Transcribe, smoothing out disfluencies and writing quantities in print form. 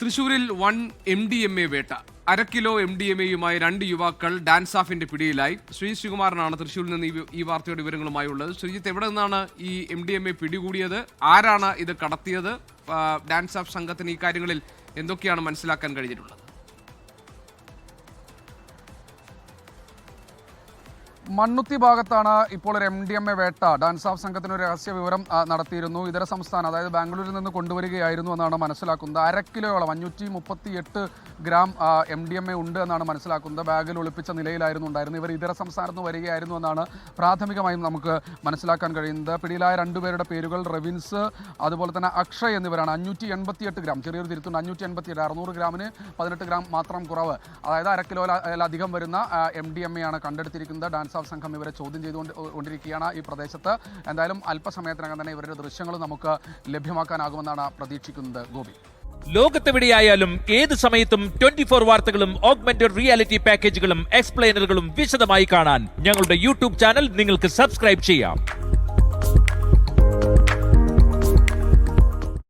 തൃശൂരിൽ one MDMA വേട്ട. അര കിലോ MDMAയുമായി 2 യുവാക്കൾ ഡാൻസ് ഓഫിന്റെ പിടിയിലായി. ശ്രീകുമാരനാണ് തൃശൂരിൽ നിന്ന് ഈ വാർത്തയുടെ വിവരങ്ങളുമായി ഉള്ളത്. ശ്രീജിത്ത്, എവിടെ നിന്നാണ് ഈ MDMA പിടികൂടിയത്? ആരാണ് ഇത് കടത്തിയത്? ഡാൻസ് ഓഫ് സംഘത്തിന് ഈ കാര്യങ്ങളിൽ എന്തൊക്കെയാണ് മനസ്സിലാക്കാൻ കഴിഞ്ഞിട്ടുള്ളത്? മണ്ണുത്തി ഭാഗത്താണ് ഇപ്പോൾ ഒരു MDMA വേട്ട. ഡാൻസ് ഓഫ് സംഘത്തിന് ഒരു രഹസ്യ വിവരം നടത്തിയിരുന്നു. ഇതര സംസ്ഥാനം, അതായത് ബാംഗ്ലൂരിൽ നിന്ന് കൊണ്ടുവരികയായിരുന്നു എന്നാണ് മനസ്സിലാക്കുന്നത്. 1/2 കിലോയോളം 538 ഗ്രാം MDMA ഉണ്ട് എന്നാണ് മനസ്സിലാക്കുന്നത്. ബാഗിൽ ഒളിപ്പിച്ച നിലയിലായിരുന്നു ഉണ്ടായിരുന്നത്. ഇവർ ഇതര സംസ്ഥാനത്ത് വരികയായിരുന്നു എന്നാണ് പ്രാഥമികമായും നമുക്ക് മനസ്സിലാക്കാൻ കഴിയുന്നത്. പിടിയിലായ 2 പേരുടെ പേരുകൾ റെവിൻസ്, അതുപോലെ തന്നെ അക്ഷയ് എന്നിവരാണ്. 588 ഗ്രാം, ചെറിയൊരു തിരുത്തുണ്ട്, 587, 600 ഗ്രാമിന് 18 ഗ്രാം മാത്രം കുറവ്, അതായത് 1/2 കിലോയിലധികം വരുന്ന MDMA ആണ് കണ്ടെടുത്തിരിക്കുന്നത്. ഡാൻസ് ഓഫ് സംഘം ഇവരെ ചോദ്യം ചെയ്തുകൊണ്ടിരിക്കുകയാണ് ഈ പ്രദേശത്ത്. എന്തായാലും അല്പസമയത്തിനകം തന്നെ ഇവരുടെ ദൃശ്യങ്ങൾ നമുക്ക് ലഭ്യമാക്കാനാകുമെന്നാണ് പ്രതീക്ഷിക്കുന്നത്. ഗോപി, ലോകത്തെവിടെയായാലും ഏത് സമയത്തും 24 വാർത്തകളും ഓഗ്മെന്റഡ് റിയാലിറ്റി പാക്കേജുകളും എക്സ്പ്ലെയിനറുകളും വിശദമായി കാണാൻ ഞങ്ങളുടെ യൂട്യൂബ് ചാനൽ നിങ്ങൾക്ക് സബ്സ്ക്രൈബ് ചെയ്യാം.